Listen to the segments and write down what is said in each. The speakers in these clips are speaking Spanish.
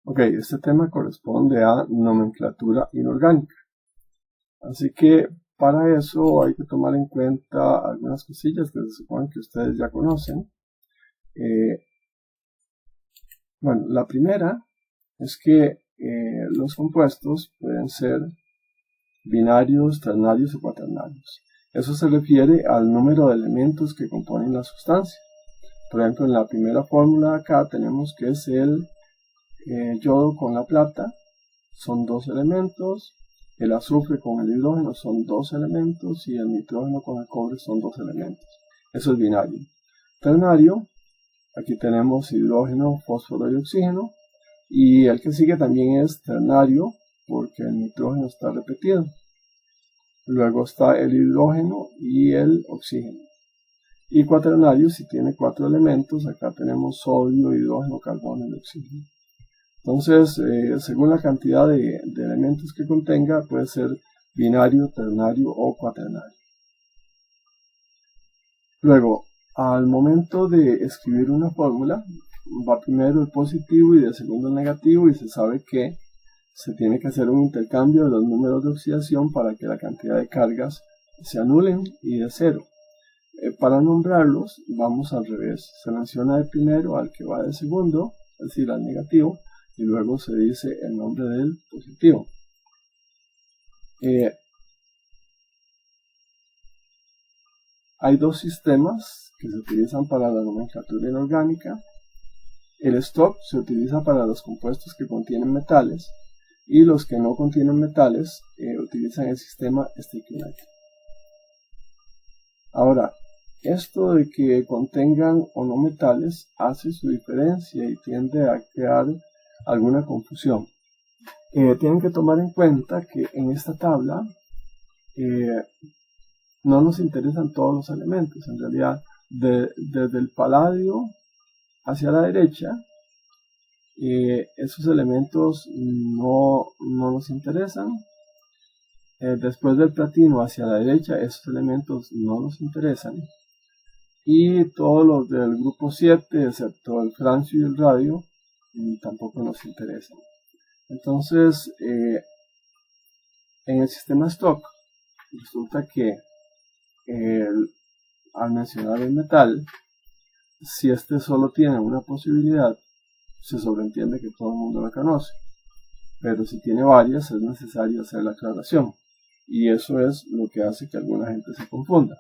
Ok, este tema corresponde a nomenclatura inorgánica. Así que para eso hay que tomar en cuenta algunas cosillas que se supone que ustedes ya conocen. Bueno, la primera es que los compuestos pueden ser binarios, ternarios o cuaternarios. Eso se refiere al número de elementos que componen la sustancia. Por ejemplo, en la primera fórmula acá tenemos que es el yodo con la plata, son 2 elementos, el azufre con el hidrógeno son 2 elementos y el nitrógeno con el cobre son 2 elementos. Eso es binario. Ternario, aquí tenemos hidrógeno, fósforo y oxígeno, y el que sigue también es ternario porque el nitrógeno está repetido. Luego está el hidrógeno y el oxígeno. Y cuaternario, si tiene 4 elementos, acá tenemos sodio, hidrógeno, carbono y oxígeno. Entonces, según la cantidad de elementos que contenga, puede ser binario, ternario o cuaternario. Luego, al momento de escribir una fórmula, va primero el positivo y de segundo el negativo, y se sabe que se tiene que hacer un intercambio de los números de oxidación para que la cantidad de cargas se anulen y de cero. Para nombrarlos, vamos al revés. Se menciona de primero al que va de segundo, es decir, al negativo, y luego se dice el nombre del positivo. Hay 2 sistemas que se utilizan para la nomenclatura inorgánica. El stock se utiliza para los compuestos que contienen metales y los que no contienen metales utilizan el sistema stoichiométrico. Ahora, esto de que contengan o no metales hace su diferencia y tiende a crear alguna confusión. Tienen que tomar en cuenta que en esta tabla no nos interesan todos los elementos. En realidad, desde el paladio hacia la derecha, esos elementos no nos interesan. Después del platino hacia la derecha, esos elementos no nos interesan. Y todos los del grupo 7, excepto el francio y el radio, tampoco nos interesan. Entonces, en el sistema stock, resulta que al mencionar el metal, si este solo tiene una posibilidad, se sobreentiende que todo el mundo la conoce. Pero si tiene varias, es necesario hacer la aclaración. Y eso es lo que hace que alguna gente se confunda.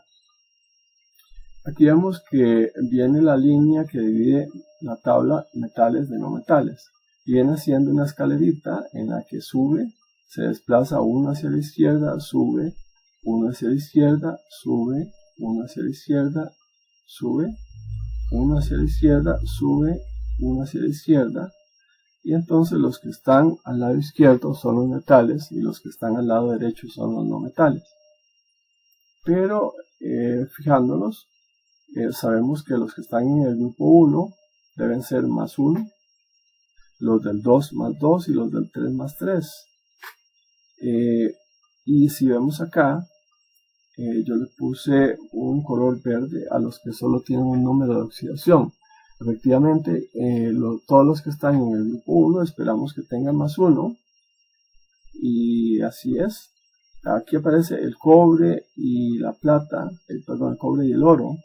Aquí vemos que viene la línea que divide la tabla metales de no metales. Y viene siendo una escalerita en la que sube, se desplaza uno hacia la izquierda, sube, uno hacia la izquierda, sube, uno hacia la izquierda, sube, uno hacia la izquierda, sube, uno hacia la izquierda. Y entonces los que están al lado izquierdo son los metales y los que están al lado derecho son los no metales. Pero fijándonos, sabemos que los que están en el grupo 1 deben ser más 1, los del 2 más 2 y los del 3 más 3. Y si vemos acá, yo le puse un color verde a los que solo tienen un número de oxidación. Efectivamente, todos los que están en el grupo 1 esperamos que tengan más 1. Y así es. Aquí aparece el cobre y la plata, el cobre y el oro.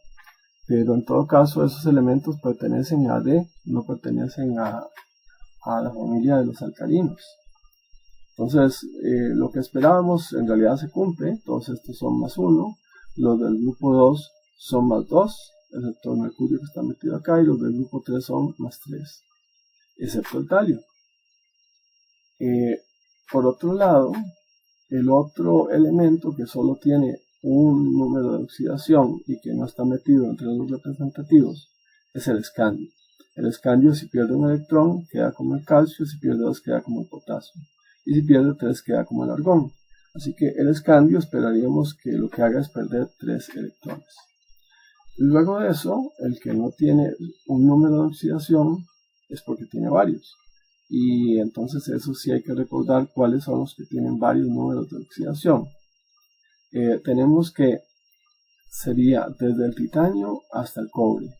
Pero en todo caso esos elementos pertenecen a D, no pertenecen a la familia de los alcalinos. Entonces, lo que esperábamos en realidad se cumple. Todos estos son más 1. Los del grupo 2 son más 2. Excepto el mercurio que está metido acá, y los del grupo 3 son más 3, excepto el talio. Por otro lado, el otro elemento que solo tiene un número de oxidación y que no está metido entre los representativos es el escandio. El escandio, si pierde un electrón, queda como el calcio, si pierde 2 queda como el potasio, y si pierde 3 queda como el argón. Así que el escandio esperaríamos que lo que haga es perder 3 electrones. Luego de eso, el que no tiene un número de oxidación es porque tiene varios. Y entonces eso sí hay que recordar cuáles son los que tienen varios números de oxidación. Tenemos que sería desde el titanio hasta el cobre.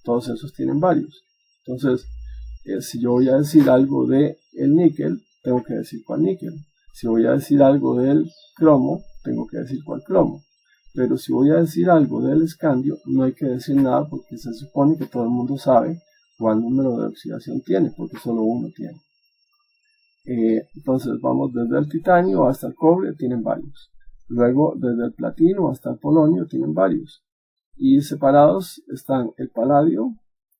Todos esos tienen varios. Entonces, si yo voy a decir algo de el níquel, tengo que decir cuál níquel. Si voy a decir algo del cromo, tengo que decir cuál cromo. Pero si voy a decir algo del escandio, no hay que decir nada porque se supone que todo el mundo sabe cuál número de oxidación tiene, porque solo uno tiene. Entonces vamos desde el titanio hasta el cobre, tienen varios. Luego desde el platino hasta el polonio tienen varios. Y separados están el paladio,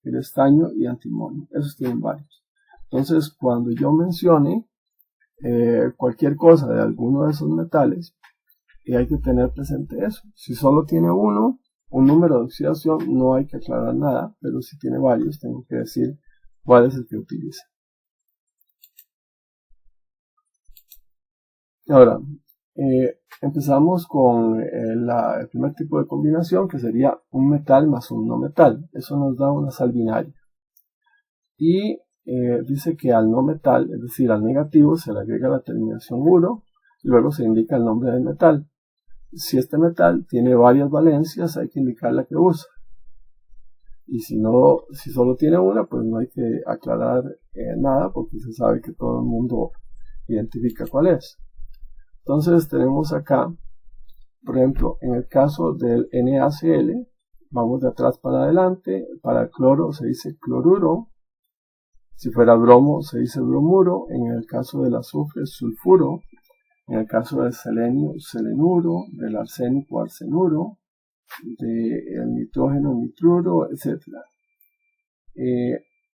el estaño y antimonio. Esos tienen varios. Entonces cuando yo mencione cualquier cosa de alguno de esos metales, hay que tener presente eso. Si solo tiene uno, un número de oxidación, no hay que aclarar nada, pero si tiene varios, tengo que decir cuál es el que utiliza. Ahora, empezamos con el primer tipo de combinación, que sería un metal más un no metal. Eso nos da una sal binaria. Y dice que al no metal, es decir, al negativo, se le agrega la terminación uro y luego se indica el nombre del metal. Si este metal tiene varias valencias, hay que indicar la que usa. Y si solo tiene una, pues no hay que aclarar nada porque se sabe que todo el mundo identifica cuál es. Entonces tenemos acá, por ejemplo, en el caso del NaCl, vamos de atrás para adelante. Para el cloro se dice cloruro. Si fuera bromo se dice bromuro. En el caso del azufre, sulfuro. En el caso del selenio, selenuro. Del arsénico, arsenuro. Del nitrógeno, nitruro, etc.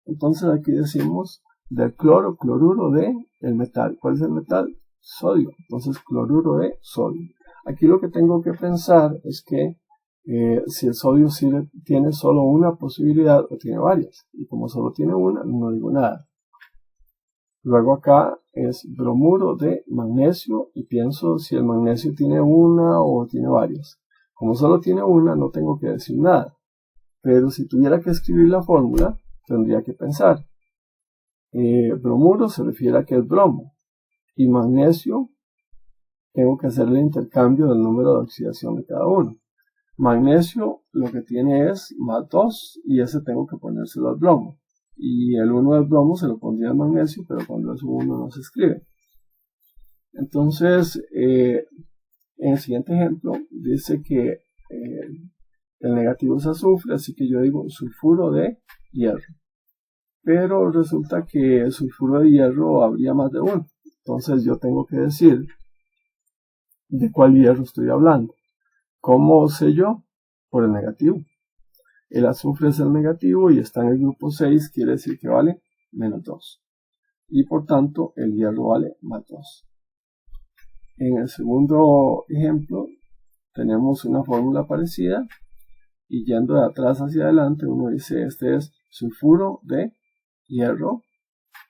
Entonces aquí decimos del cloro, cloruro de el metal. ¿Cuál es el metal? Sodio. Entonces cloruro de sodio. Aquí lo que tengo que pensar es que si el sodio tiene solo una posibilidad o tiene varias. Y como solo tiene una, no digo nada. Luego acá es bromuro de magnesio y pienso si el magnesio tiene una o tiene varias. Como solo tiene una, no tengo que decir nada. Pero si tuviera que escribir la fórmula, tendría que pensar. Bromuro se refiere a que es bromo. Y magnesio, tengo que hacer el intercambio del número de oxidación de cada uno. Magnesio lo que tiene es más 2 y ese tengo que ponérselo al bromo. Y el 1 del bromo se lo pondría al magnesio, pero cuando es 1 no se escribe. Entonces, en el siguiente ejemplo, dice que el negativo es azufre, así que yo digo sulfuro de hierro. Pero resulta que el sulfuro de hierro habría más de uno. Entonces yo tengo que decir de cuál hierro estoy hablando. ¿Cómo sé yo? Por el negativo. El azufre es el negativo y está en el grupo 6, quiere decir que vale menos 2. Y por tanto el hierro vale más 2. En el segundo ejemplo tenemos una fórmula parecida y yendo de atrás hacia adelante uno dice este es sulfuro de hierro,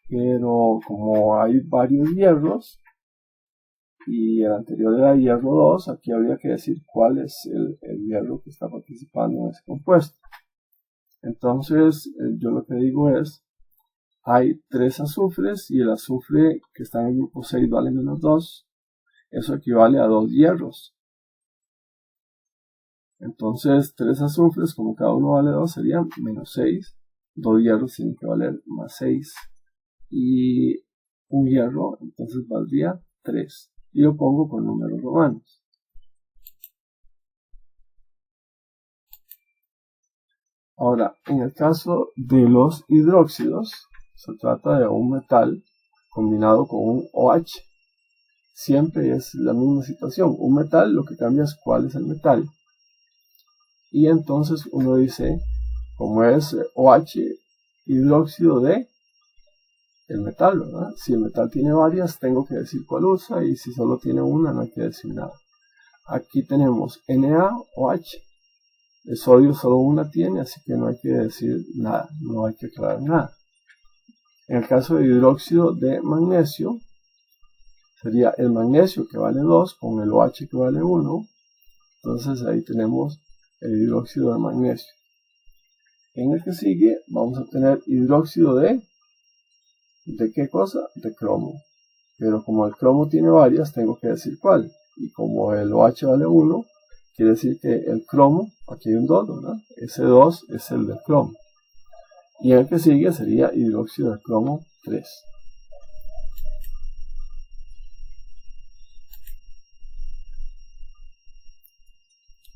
pero como hay varios hierros y el anterior era hierro 2, aquí habría que decir cuál es el hierro que está participando en ese compuesto. Entonces yo lo que digo es hay 3 azufres y el azufre que está en el grupo 6 vale menos 2, eso equivale a 2 hierros. Entonces 3 azufres, como cada uno vale 2, serían menos 6, 2 hierros tienen que valer más 6 y un hierro entonces valdría 3 y lo pongo con números romanos. Ahora, en el caso de los hidróxidos, se trata de un metal combinado con un OH. Siempre es la misma situación. Un metal, lo que cambia es cuál es el metal. Y entonces uno dice, como es OH, hidróxido de el metal, ¿verdad? Si el metal tiene varias, tengo que decir cuál usa, y si solo tiene una, no hay que decir nada. Aquí tenemos NaOH. El sodio solo una tiene, así que no hay que decir nada, no hay que aclarar nada. En el caso de hidróxido de magnesio, sería el magnesio que vale 2 con el OH que vale 1. Entonces ahí tenemos el hidróxido de magnesio. En el que sigue vamos a tener hidróxido ¿de qué cosa? De cromo. Pero como el cromo tiene varias, tengo que decir cuál. Y como el OH vale 1, quiere decir que el cromo, aquí hay un 2, ¿verdad? Ese 2 es el del cromo. y el que sigue sería hidróxido de cromo 3.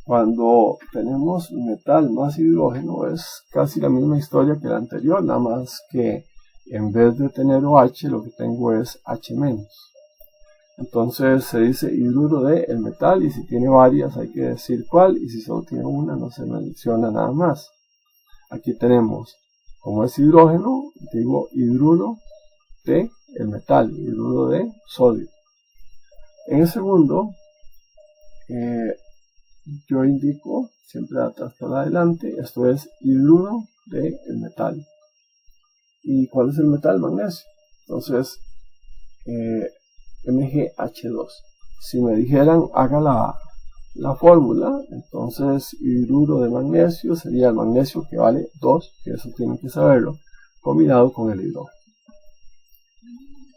Cuando tenemos metal más hidrógeno es casi la misma historia que la anterior, nada más que en vez de tener OH lo que tengo es H-. Entonces se dice hidruro de el metal, y si tiene varias hay que decir cuál, y si solo tiene una no se menciona nada más. Aquí tenemos, como es hidrógeno, digo hidruro de el metal, hidruro de sodio. En el segundo, yo indico siempre de atrás para adelante, esto es hidruro de el metal. ¿Y cuál es el metal? Magnesio. Entonces, MgH2. Si me dijeran haga la fórmula, entonces hidruro de magnesio sería el magnesio, que vale 2, que eso tienen que saberlo, combinado con el hidrógeno.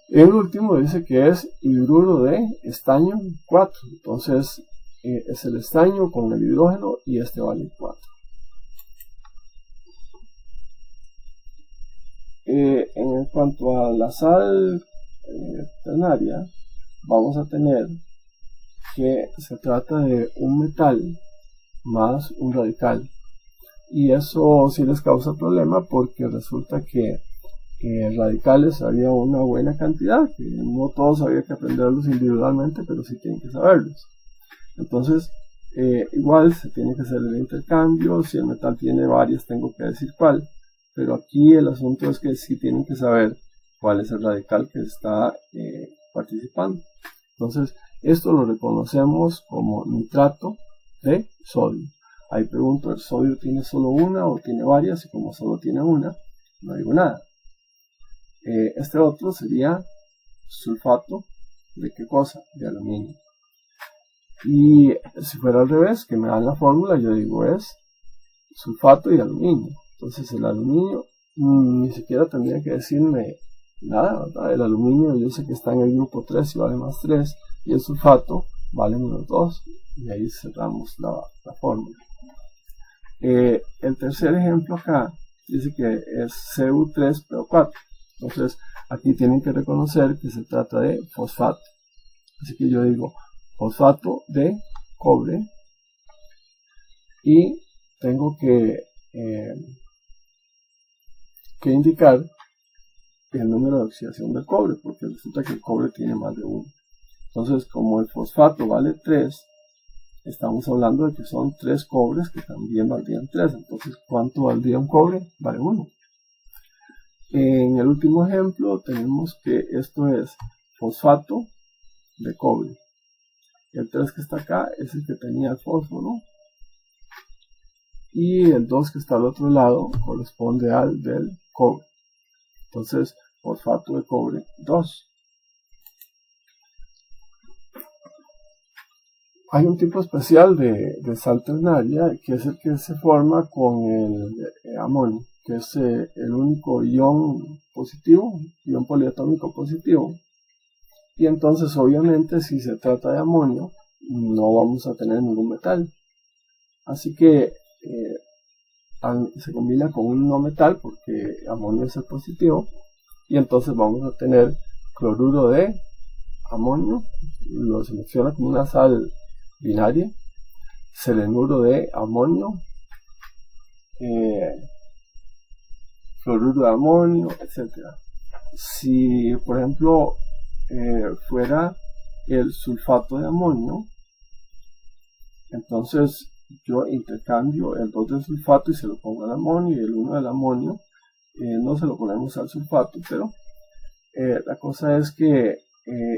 El último dice que es hidruro de estaño 4, entonces es el estaño con el hidrógeno y este vale 4. En cuanto a la sal ternaria, vamos a tener que se trata de un metal más un radical, y eso sí les causa problema porque resulta que radicales había una buena cantidad, que no todos había que aprenderlos individualmente, pero sí tienen que saberlos. Entonces igual se tiene que hacer el intercambio, si el metal tiene varias tengo que decir cuál, pero aquí el asunto es que sí tienen que saber cuál es el radical que está participando. Entonces esto lo reconocemos como nitrato de sodio. Ahí pregunto, ¿el sodio tiene solo una o tiene varias? Y como solo tiene una, no digo nada. Este otro sería sulfato de ¿qué cosa? De aluminio. Y si fuera al revés, que me dan la fórmula, yo digo es sulfato y aluminio. Entonces el aluminio ni siquiera tendría que decirme nada, ¿verdad? El aluminio yo sé que está en el grupo 3 y vale más 3, y el sulfato vale menos 2, y ahí cerramos la fórmula. El tercer ejemplo acá dice que es Cu3PO4. Entonces aquí tienen que reconocer que se trata de fosfato. Así que yo digo fosfato de cobre, y tengo que indicar el número de oxidación del cobre, porque resulta que el cobre tiene más de 1. Entonces, como el fosfato vale 3, estamos hablando de que son 3 cobres que también valdrían 3. Entonces, ¿cuánto valdría un cobre? Vale 1. En el último ejemplo tenemos que esto es fosfato de cobre. El 3 que está acá es el que tenía el fósforo, y el 2 que está al otro lado corresponde al del cobre. Entonces, fosfato de cobre 2. Hay un tipo especial de sal ternaria, que es el que se forma con el amonio, que es el único ion positivo, ion poliatómico positivo. Y entonces, obviamente, si se trata de amonio, no vamos a tener ningún metal. Así que se combina con un no metal, porque amonio es el positivo, y entonces vamos a tener cloruro de amonio, lo selecciona como una sal binaria, selenuro de amonio, fluoruro de amonio, etc. Si por ejemplo fuera el sulfato de amonio, entonces yo intercambio el 2 del sulfato y se lo pongo al amonio, y el 1 del amonio no se lo ponemos al sulfato, pero la cosa es que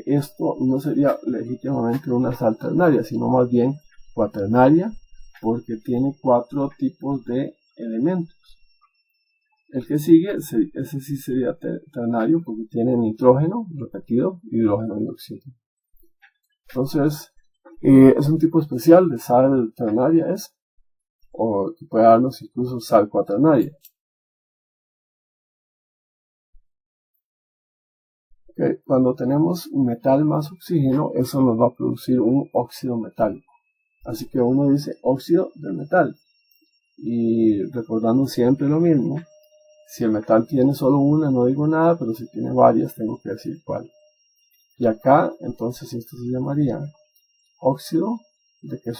esto no sería legítimamente una sal ternaria, sino más bien cuaternaria, porque tiene 4 tipos de elementos. El que sigue, ese sí sería ternario, porque tiene nitrógeno repetido, hidrógeno y oxígeno. Entonces, es un tipo especial de sal ternaria, o que puede darnos incluso sal cuaternaria. Cuando tenemos metal más oxígeno, eso nos va a producir un óxido metálico. Así que uno dice óxido de metal. Y recordando siempre lo mismo, Si el metal tiene solo una, no digo nada, pero si tiene varias, tengo que decir cuál. Y acá, entonces, esto se llamaría óxido de qué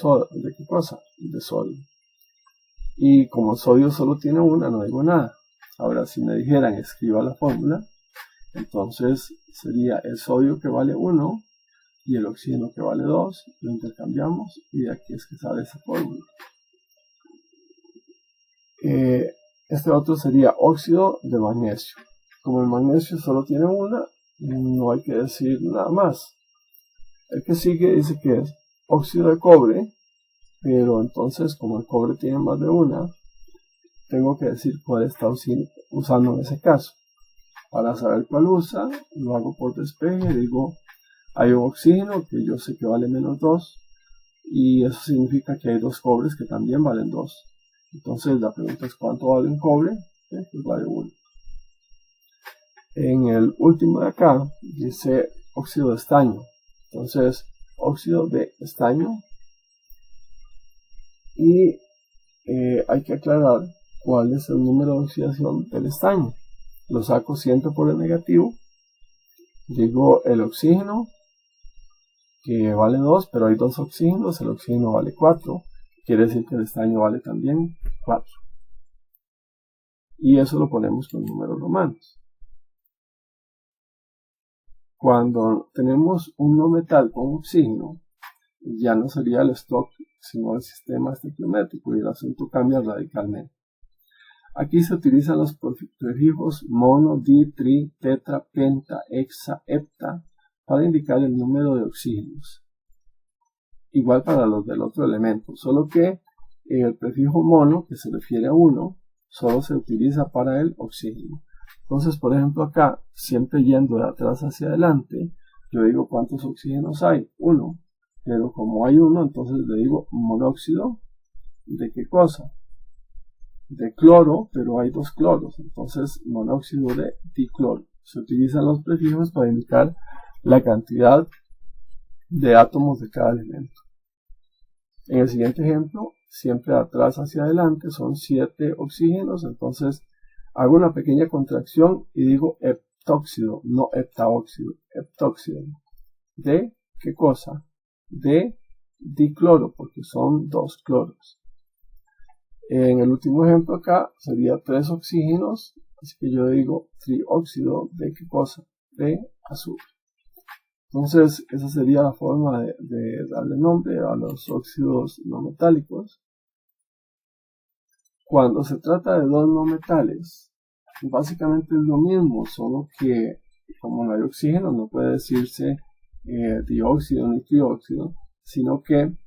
cosa? De sodio. Y como el sodio solo tiene una, no digo nada. Ahora, si me dijeran escriba la fórmula, entonces sería el sodio que vale 1 y el oxígeno que vale 2, lo intercambiamos y de aquí es que sale esa fórmula. Este otro sería óxido de magnesio. Como el magnesio solo tiene una, no hay que decir nada más. El que sigue dice que es óxido de cobre, pero entonces como el cobre tiene más de una, tengo que decir cuál está usando en ese caso. Para saber cuál usa, lo hago por despeje, digo, hay un oxígeno que yo sé que vale menos 2, y eso significa que hay dos cobres que también valen 2. Entonces la pregunta es ¿cuánto vale un cobre? Pues vale 1. En el último de acá dice óxido de estaño. Entonces, óxido de estaño. Y hay que aclarar cuál es el número de oxidación del estaño. Lo saco siempre por el negativo. Digo el oxígeno, que vale 2, pero hay dos oxígenos. El oxígeno vale 4. Quiere decir que el estaño vale también 4. Y eso lo ponemos con números romanos. Cuando tenemos un no metal con oxígeno, ya no sería el stock, sino el sistema estequiométrico, y el asunto cambia radicalmente. Aquí se utilizan los prefijos mono, di, tri, tetra, penta, hexa, hepta para indicar el número de oxígenos. Igual para los del otro elemento, solo que el prefijo mono, que se refiere a 1, solo se utiliza para el oxígeno. Entonces, por ejemplo, acá, siempre yendo de atrás hacia adelante, yo digo cuántos oxígenos hay, 1. Pero como hay 1, entonces le digo monóxido de qué cosa, de cloro, pero hay 2 cloros, entonces monóxido de dicloro. Se utilizan los prefijos para indicar la cantidad de átomos de cada elemento. En el siguiente ejemplo, siempre de atrás hacia adelante, son 7 oxígenos, entonces hago una pequeña contracción y digo heptóxido, no heptaóxido, heptóxido. ¿De qué cosa? De dicloro, porque son 2 cloros. En el último ejemplo acá sería 3 oxígenos, así que yo digo trióxido de qué cosa? De azufre. Entonces esa sería la forma de darle nombre a los óxidos no metálicos. Cuando se trata de dos no metales, básicamente es lo mismo, solo que como no hay oxígeno no puede decirse dióxido ni trióxido, sino que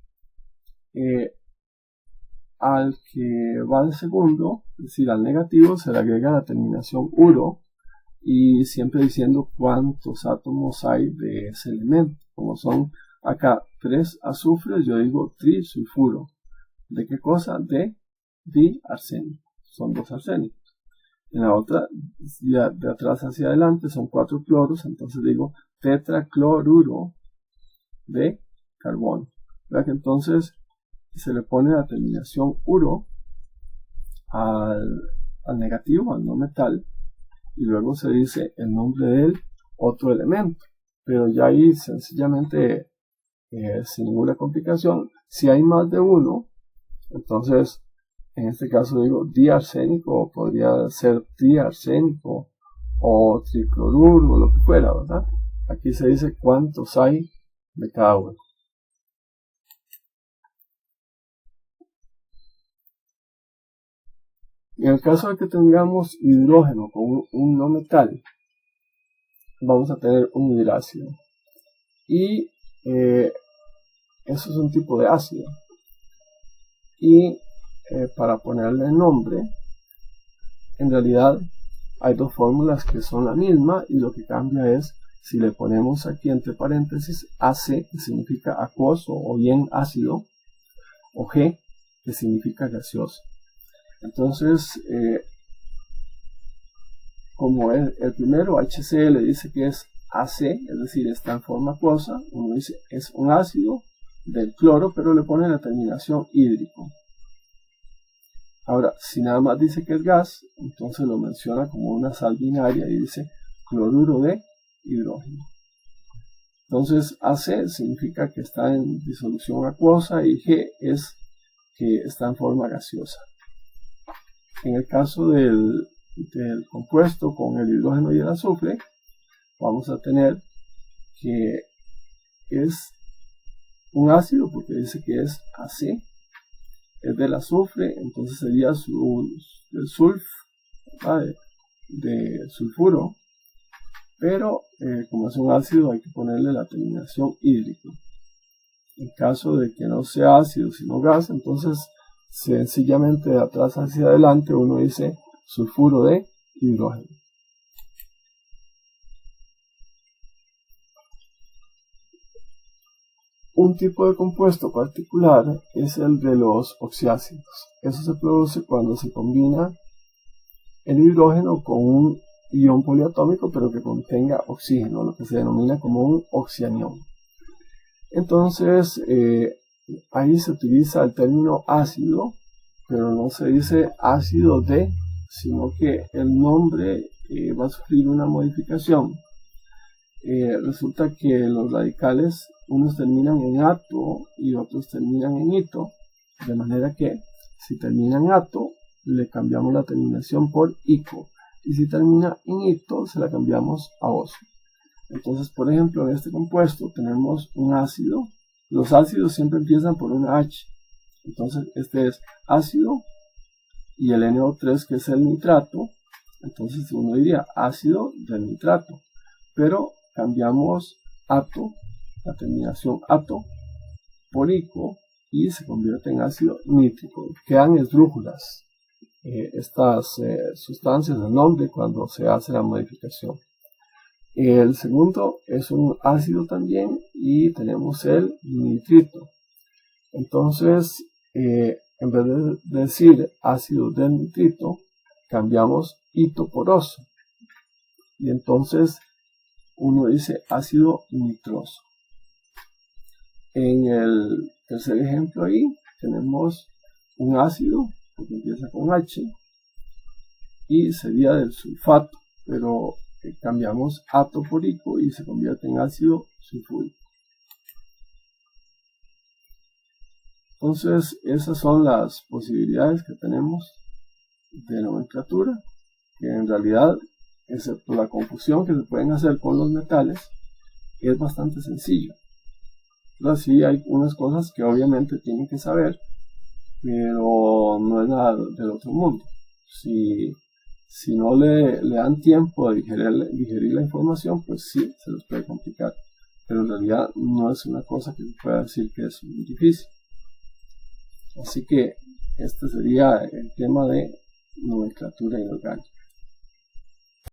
al que va al segundo, es decir, al negativo, se le agrega la terminación uro y siempre diciendo cuántos átomos hay de ese elemento. Como son acá 3 azufres, yo digo trisulfuro. ¿De qué cosa? De diarsénico. Son 2 arsénicos. En la otra, de atrás hacia adelante, son 4 cloros, entonces digo tetracloruro de carbono. ¿Verdad que entonces se le pone la terminación uro al negativo, al no metal, y luego se dice el nombre del otro elemento, pero ya ahí sencillamente sin ninguna complicación. Si hay más de uno, entonces en este caso digo diarsénico, o podría ser triarsénico o tricloruro o lo que fuera, ¿verdad? Aquí se dice cuántos hay de cada uno. En el caso de que tengamos hidrógeno con un no metal, vamos a tener un hidrácido. Y eso es un tipo de ácido. Y para ponerle nombre, en realidad hay dos fórmulas que son la misma y lo que cambia es si le ponemos aquí entre paréntesis AC, que significa acuoso o bien ácido, o G, que significa gaseoso. Entonces, como el primero, HCl, dice que es AC, es decir, está en forma acuosa, uno dice es un ácido del cloro, pero le pone la terminación hídrico. Ahora, si nada más dice que es gas, entonces lo menciona como una sal binaria y dice cloruro de hidrógeno. Entonces AC significa que está en disolución acuosa y G es que está en forma gaseosa. En el caso del compuesto con el hidrógeno y el azufre, vamos a tener que es un ácido porque dice que es AC, es del azufre, entonces sería el de sulfuro, pero como es un ácido hay que ponerle la terminación hídrico. En caso de que no sea ácido sino gas, entonces sencillamente de atrás hacia adelante uno dice sulfuro de hidrógeno. Un tipo de compuesto particular es el de los oxiácidos. Eso se produce cuando se combina el hidrógeno con un ion poliatómico pero que contenga oxígeno, lo que se denomina como un oxianión. Entonces ahí se utiliza el término ácido, pero no se dice ácido de, sino que el nombre va a sufrir una modificación. Resulta que los radicales, unos terminan en ato y otros terminan en ito, de manera que si termina en ato le cambiamos la terminación por ico, y si termina en ito se la cambiamos a oso. Entonces, por ejemplo, en este compuesto tenemos un ácido. Los ácidos siempre empiezan por una H, entonces este es ácido y el NO3 que es el nitrato, entonces uno diría ácido del nitrato, pero cambiamos ato, la terminación ato, por ico y se convierte en ácido nítrico. Quedan esdrújulas estas sustancias del nombre cuando se hace la modificación. El segundo es un ácido también y tenemos el nitrito. Entonces, en vez de decir ácido del nitrito, cambiamos ito por oso. Y entonces uno dice ácido nitroso. En el tercer ejemplo ahí tenemos un ácido, porque empieza con H, y sería del sulfato, pero cambiamos ato por ico y se convierte en ácido sulfúrico. Entonces esas son las posibilidades que tenemos de nomenclatura, que en realidad, excepto la confusión que se pueden hacer con los metales, es bastante sencillo. Sí hay unas cosas que obviamente tienen que saber, pero no es nada del otro mundo. Si no le dan tiempo de digerir la información, pues sí, se les puede complicar. Pero en realidad no es una cosa que se pueda decir que es muy difícil. Así que este sería el tema de nomenclatura inorgánica.